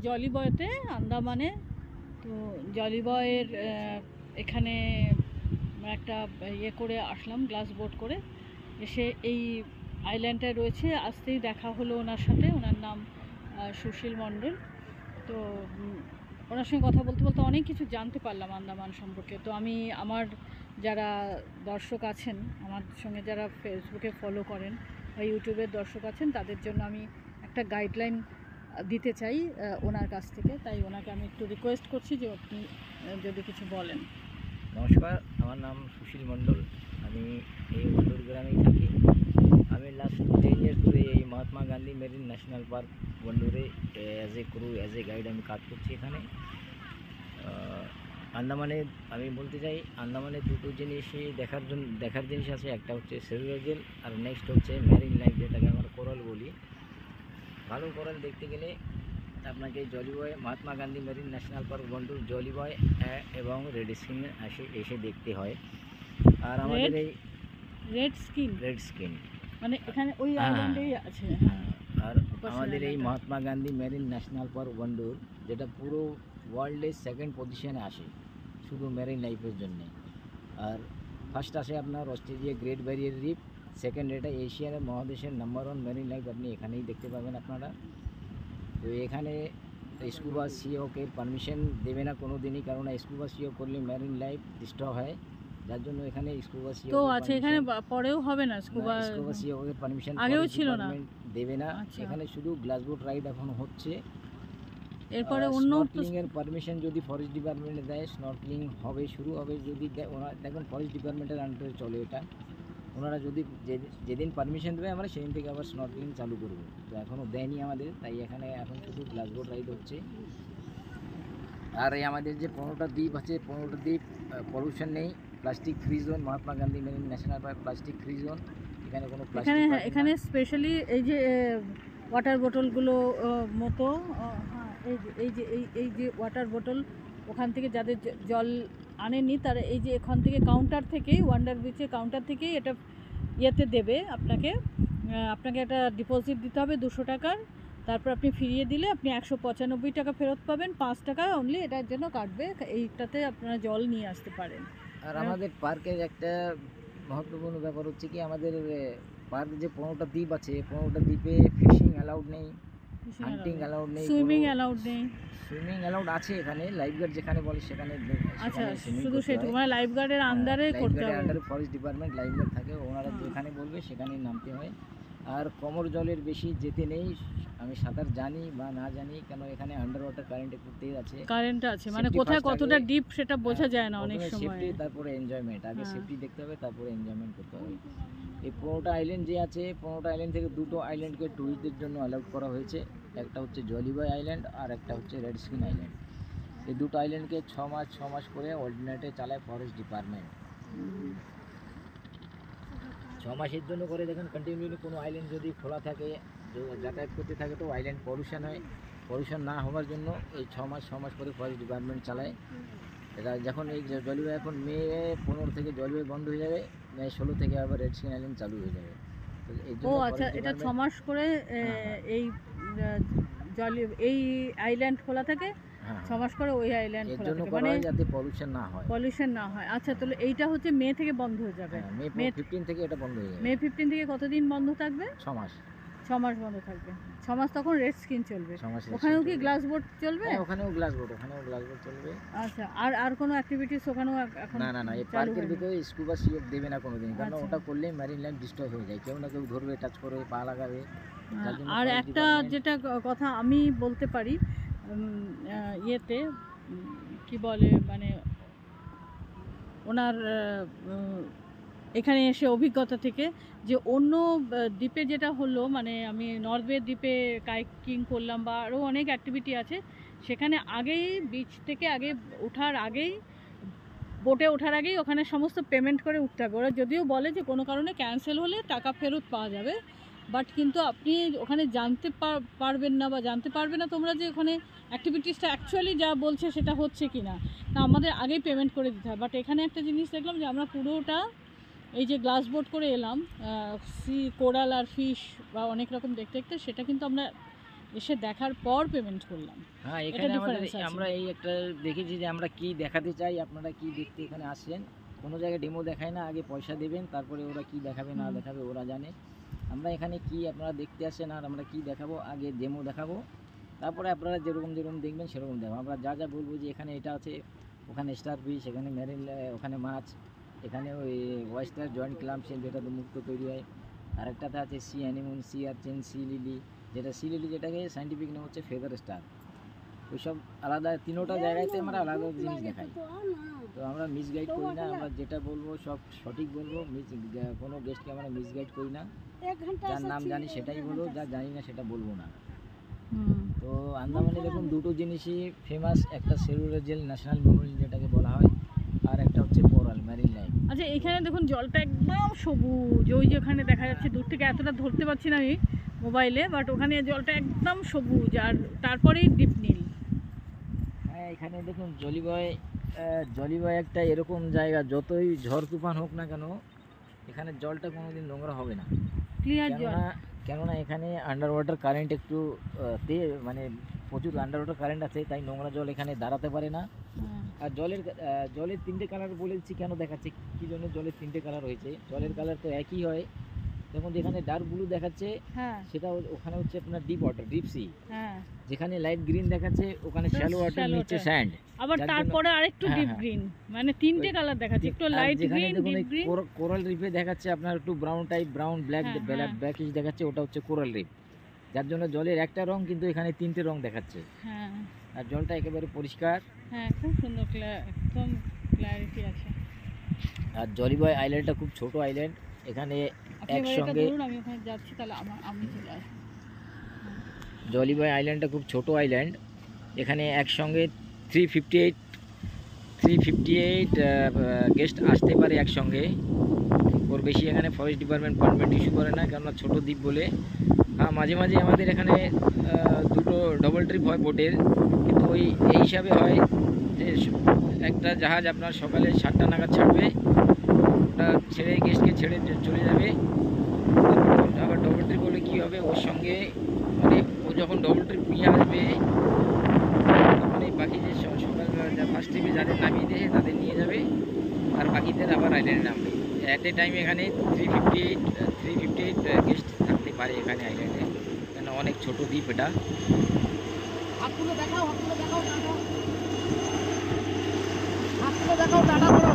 জলিবয়তে, আন্দামানে। তো জলিবয়ের এখানে একটা ইয়ে করে আসলাম, গ্লাস বোট করে এসে এই আইল্যান্ডটায় রয়েছে। আসতেই দেখা হলো ওনার সাথে। ওনার নাম সুশীল মণ্ডল। তো ওনার সঙ্গে কথা বলতে বলতে অনেক কিছু জানতে পারলাম আন্দামান সম্পর্কে। তো আমি আমার যারা দর্শক আছেন, আমার সঙ্গে যারা ফেসবুকে ফলো করেন বা ইউটিউবের দর্শক আছেন, তাদের জন্য আমি একটা গাইডলাইন দিতে চাই ওনার কাছ থেকে। তাই ওনাকে আমি একটু রিকোয়েস্ট করছি যে আপনি যদি কিছু বলেন। নমস্কার, আমার নাম সুশীল মণ্ডল। আমি এই বন্ডুর গ্রামেই থাকি। আমি লাস্ট 10 ইয়ার্স ধরে এই Mahatma Gandhi marine national park বন্ডুরে as a crew, as a guide আমি কাজ করছি এখানে। আন্দামানে আমি বলতে চাই, আন্দামানে দুটো জিনিসই দেখার জিনিস আছে। একটা হচ্ছে সেলুলোজেল, আর নেক্সট হচ্ছে মেরিন লাইফ, যেটাকে আমরা কোরাল বলি। ভালো কোরাল দেখতে গেলে আপনাকে Jolly Buoy, Mahatma Gandhi marine national park Wandoor Jolly Buoy এবং রেড স্কিন এসে দেখতে হয়। আর আমাদের এই রেড স্কিন মানে এখানে ওই আইল্যান্ডেই আছে। আর আমাদের এই Mahatma Gandhi marine national park Wandoor, যেটা পুরো ওয়ার্ল্ডের 2nd পজিশনে আসে শুধু মেরিন লাইফের জন্য। আর ফার্স্ট আসে আপনার Australia great barrier reef, second এটা এশিয়ার মহাদেশের নাম্বার 1 মেরিন লাইফ আপনি এখানেই দেখতে পাবেন আপনারা। তো এখানে স্কুবা সিওকের পারমিশন দেবে না কোনো দিনই, কারণ স্কুবা সিও করলে মেরিন লাইফ ডিস্টার্ব হয়, যার জন্য এখানে স্কুবা সিও তো আছে এখানে পরেও হবে না। স্কুবা সিওকের পারমিশন আগেও ছিল না, দেবে না। এখানে শুধু গ্লাস বোট রাইড এখন হচ্ছে। এরপরে অন্য স্নরকেলিং এর পারমিশন যদি ফরেস্ট ডিপার্টমেন্ট দেয়, স্নরকেলিং হবে, শুরু হবে। যদি ওরা দেখুন ফরেস্ট ডিপার্টমেন্টের আন্ডারে চলে এটা, ওনারা যদি যেদিন পারমিশন দেবে আমরা সেদিন থেকে আবার স্নরকেলিং চালু করব। তো এখনও দেয়নি আমাদের, তাই এখানে এখন শুধু গ্লাস বোট রাইড হচ্ছে। আর এই আমাদের যে 15টা দ্বীপ আছে, 15টা দ্বীপ পলিউশন নেই, plastic free zone. Mahatma Gandhi marine national park plastic free zone. এখানে কোনো প্লাস্টিক, এখানে স্পেশালি এই যে ওয়াটার বোতলগুলো মতো, এই যে ওয়াটার বোতল ওখান থেকে যাদের জল আনেনি তারা এই যে এখান থেকে কাউন্টার থেকেই, ওয়ান্ডার বিচের কাউন্টার থেকেই এটা ইয়েতে দেবে আপনাকে একটা ডিপোজিট দিতে হবে 200 টাকার। তারপর আপনি ফিরিয়ে দিলে আপনি 195 টাকা ফেরত পাবেন, 5 টাকা অনলি এটার জন্য কাটবে। এইটাতে আপনারা জল নিয়ে আসতে পারেন। আর আমাদের পার্কের একটা মহত্বপূর্ণ ব্যাপার হচ্ছে কি, আমাদের পার্কে যে 15টা দ্বীপ আছে, 15টা দ্বীপে ফিশিং অ্যালাউড নেই, হান্টিং অ্যালাউড নেই, সুইমিং অ্যালাউড নেই। সুইমিং অ্যালাউড আছে এখানে, লাইফগার্ড যেখানে বলে সেখানে। আচ্ছা, শুধু সেটুকু মানে লাইফগার্ডের আন্ডারে করতে হবে। আন্ডারে ফরেস্ট ডিপার্টমেন্ট লাইফগার্ড থাকে, ওনারা যেখানে বলবে সেখানেই নামতে হয়। আর কোমর জলের বেশি যেতে নেই, আমি সাঁতার জানি বা না জানি, কেন এখানে আন্ডার ওয়াটার কারেন্টে করতেই আছে, কারেন্ট আছে, মানে কোথায় কতটা ডিপ সেটা বোঝা যায় না অনেক সময়। সেফটি তারপরে এনজয়মেন্ট, আগে সেফটি দেখতে হবে তারপরে এনজয়মেন্ট করতে হবে। এই 15টা আইল্যান্ড যে আছে, 15টা আইল্যান্ড থেকে 2টো আইল্যান্ডকে ট্যুরিস্টদের জন্য অ্যালাউড করা হয়েছে। একটা হচ্ছে জলিবয় আইল্যান্ড আর একটা হচ্ছে রেড স্কিন আইল্যান্ড। এই 2টো আইল্যান্ডকে 6 মাস করে অল্টারনেটে চালায় ফরেস্ট ডিপার্টমেন্ট। 6 মাসের জন্য করে। দেখুন কন্টিনিউলি কোনো আইল্যান্ড যদি খোলা থাকে, যাতায়াত করতে থাকে, তো আইল্যান্ড পলিউশন হয়। পলিউশন না হওয়ার জন্য এই 6 মাস করে ফরেস্ট ডিপার্টমেন্ট চালায় এটা। যখন এই জলবায়ু এখন মে 15 থেকে জলবায়ু বন্ধ হয়ে যাবে, মে 16 থেকে আবার রেড স্কিন আইল্যান্ড চালু হয়ে যাবে। ও আচ্ছা, এটা 6 মাস করে এই আইল্যান্ড খোলা থাকে, 6 মাস করে ওই আইল্যান্ড খোলা থাকে, মানে যাতে পলিউশন না হয়। আচ্ছা, তাহলে এইটা হচ্ছে মে থেকে বন্ধ হয়ে যাবে। মে 15 থেকে এটা বন্ধ হয়ে যাবে। মে 15 থেকে কতদিন বন্ধ থাকবে? 6 মাস। 6 মাস বন্ধ থাকবে। 6 মাস তখন রেড স্কিন চলবে। ওখানেও কি গ্লাস বোট চলবে? ওখানেও গ্লাস বোট চলবে। আচ্ছা, আর কোনো অ্যাক্টিভিটিস ওখানেও এখন? না, এই পার্কের ভিতরে স্কুবা সিও দেবে না কোনোদিন, কারণ ওটা করলে মেরিন লাইফ ডিস্টার্ব হয়ে যায়। কেউ না কেউ ধরবে, টাচ করবে, পা লাগাবে। আর একটা যেটা কথা আমি বলতে পারি, ইয়েতে কি বলে, মানে ওনার এখানে এসে অভিজ্ঞতা থেকে, যে অন্য দ্বীপে যেটা হলো, মানে আমি নর্থ বে দ্বীপে কাইকিং করলাম বা আরও অনেক অ্যাক্টিভিটি আছে, সেখানে আগেই বিচ থেকে বোটে ওঠার আগেই ওখানে সমস্ত পেমেন্ট করে উঠতে হবে। ওরা যদিও বলে যে কোনো কারণে ক্যান্সেল হলে টাকা ফেরত পাওয়া যাবে, বাট কিন্তু আপনি ওখানে জানতে পারবেন না বা জানতে পারবে না তোমরা যে ওখানে অ্যাক্টিভিটিসটা অ্যাকচুয়ালি যা বলছে সেটা হচ্ছে কি না। তা আমাদের আগেই পেমেন্ট করে দিতে হয়। বাট এখানে একটা জিনিস দেখলাম যে আমরা পুরোটা এই যে গ্লাস বোট করে এলাম, কোরাল আর ফিশ বা অনেক রকম দেখতে, সেটা কিন্তু আমরা এসে দেখার পর পেমেন্ট করলাম। হ্যাঁ, এটা এখানে আমাদের difference আছে। আমরা এই একটা দেখেছি যে আমরা কি দেখাতে চাই, আপনারা কি দেখতে এখানে আসছেন। কোনো জায়গায় ডেমো দেখায় না, আগে পয়সা দেবেন, তারপরে ওরা কি দেখাবে না দেখাবে ওরা জানে। আমরা এখানে কি আপনারা দেখতে আসছেন আর আমরা কি দেখাবো, আগে ডেমো দেখাবো, তারপরে আপনারা যেরকম যেরকম দেখবেন সেরকম দেখাবো। আমরা যা যা বলবো যে এখানে এটা আছে, ওখানে স্টার ফিশ, এখানে মেরিন, ওখানে মাছ, এখানে ওই ওয়েস্টার জয়েন্ট ক্লামশেল যেটাতে মুক্ত তৈরি হয়, আরেকটাতে আছে sea anemone, sea urchin, sea lily, sea lily যেটাকে সাইন্টিফিক নাম হচ্ছে ফেদার স্টার। ওইসব আলাদা তিনোটা জায়গাতে আমরা আলাদা জিনিস দেখাই। তো আমরা মিসগাইড করি না, আমরা যেটা বলবো সব সঠিক বলবো, কোনো গেস্টকে আমরা মিসগাইড করি না। যার নাম জানি সেটাই বলবো, যা জানি না সেটা বলবো না। তো আন্দামানে দেখুন দুটো জিনিসই ফেমাস, একটা সেলুলার জেল ন্যাশনাল মেমোরিয়াল যেটাকে বলা হয়, আর একটা হচ্ছে কোরাল মেরিন লাইফ। আচ্ছা, এখানে দেখুন জলটা একদম সবুজ, ওই যেখানে দেখা যাচ্ছে দূর থেকে, এতটা ধরতে পারছি না আমি মোবাইলে, বাট ওখানে জলটা একদম সবুজ আর তারপরেই ডিপ নীল। হ্যাঁ, এখানে দেখুন জলিবয় একটা এরকম জায়গা, যতই ঝড় তুফান হোক না কেন এখানে জলটা কোনোদিন নোংরা হবে না। ক্লিয়ার জল। কেননা এখানে আন্ডার ওয়াটার কারেন্ট একটু মানে প্রচুর আন্ডার ওয়াটার কারেন্ট আছে, তাই নোংরা জল এখানে দাঁড়াতে পারে না। আর জলের তিনটে কালার বলেছি কেন দেখাচ্ছে, কী জন্য জলের তিনটে কালার হয়েছে। জলের কালার তো একই হয়, যেমন যেখানে ডার্ক ব্লু দেখাচ্ছে সেটা ওখানে হচ্ছে আপনার ডিপ ওয়াটার, ডিপ সি। যেখানে লাইট গ্রিন দেখাচ্ছে ওখানে শ্যালো ওয়াটার, নিচে স্যান্ড। আবার তারপরে আরেকটু ডিপ গ্রিন, মানে তিনটে কালার দেখাচ্ছে, একটু light green, deep green. Coral রিফে দেখাচ্ছে আপনার একটু ব্রাউন টাইপ, ব্রাউন ব্ল্যাকিশ দেখাচ্ছে, ওটা হচ্ছে কোরাল রিফ। যার জন্য জলের একটা রং কিন্তু এখানে তিনটে রং দেখাচ্ছে। আর জলটা একেবারে পরিষ্কার, খুব সুন্দর, একদম ক্ল্যারিটি আছে। আর জলিবয় আইল্যান্ডটা খুব ছোট আইল্যান্ড, এখানে একসঙ্গে আমি ওখানে যাচ্ছি, তাহলে আমি চলে আসি। জলিবয় আইল্যান্ডটা খুব ছোট আইল্যান্ড, এখানে একসঙ্গে 358 গেস্ট আসতে পারে একসঙ্গে, ওর বেশি এখানে ফরেস্ট ডিপার্টমেন্ট পারমিট ইস্যু করে না, কেননা ছোটো দ্বীপ বলে। হ্যাঁ, মাঝে মাঝে আমাদের এখানে দুটো ডবল ট্রিপ হয় বোটের, কিন্তু এই হিসাবে হয় যে একটা জাহাজ আপনার সকালে 7টা নাগাদ ছাড়বে, ওটা ছেড়ে গেস্টকে ছেড়ে চলে যাবে। আবার ডবল ট্রিপ হলে কী হবে, ওর সঙ্গে মানে ও যখন ডবল ট্রিপ নিয়ে আসবে তখন এই বাকি যে সকালবেলা ফার্স্ট ট্রিপে যাদের নামিয়ে দিয়ে তাদের নিয়ে যাবে, আর বাকিদের আবার আইল্যান্ডে নামবে। অ্যাট এ টাইম এখানে 358 গেস্ট থাকতে পারে এখানে আইল্যান্ডে, কেন অনেক ছোট দ্বীপ এটা। হাতগুলো দেখাও টাটা করো।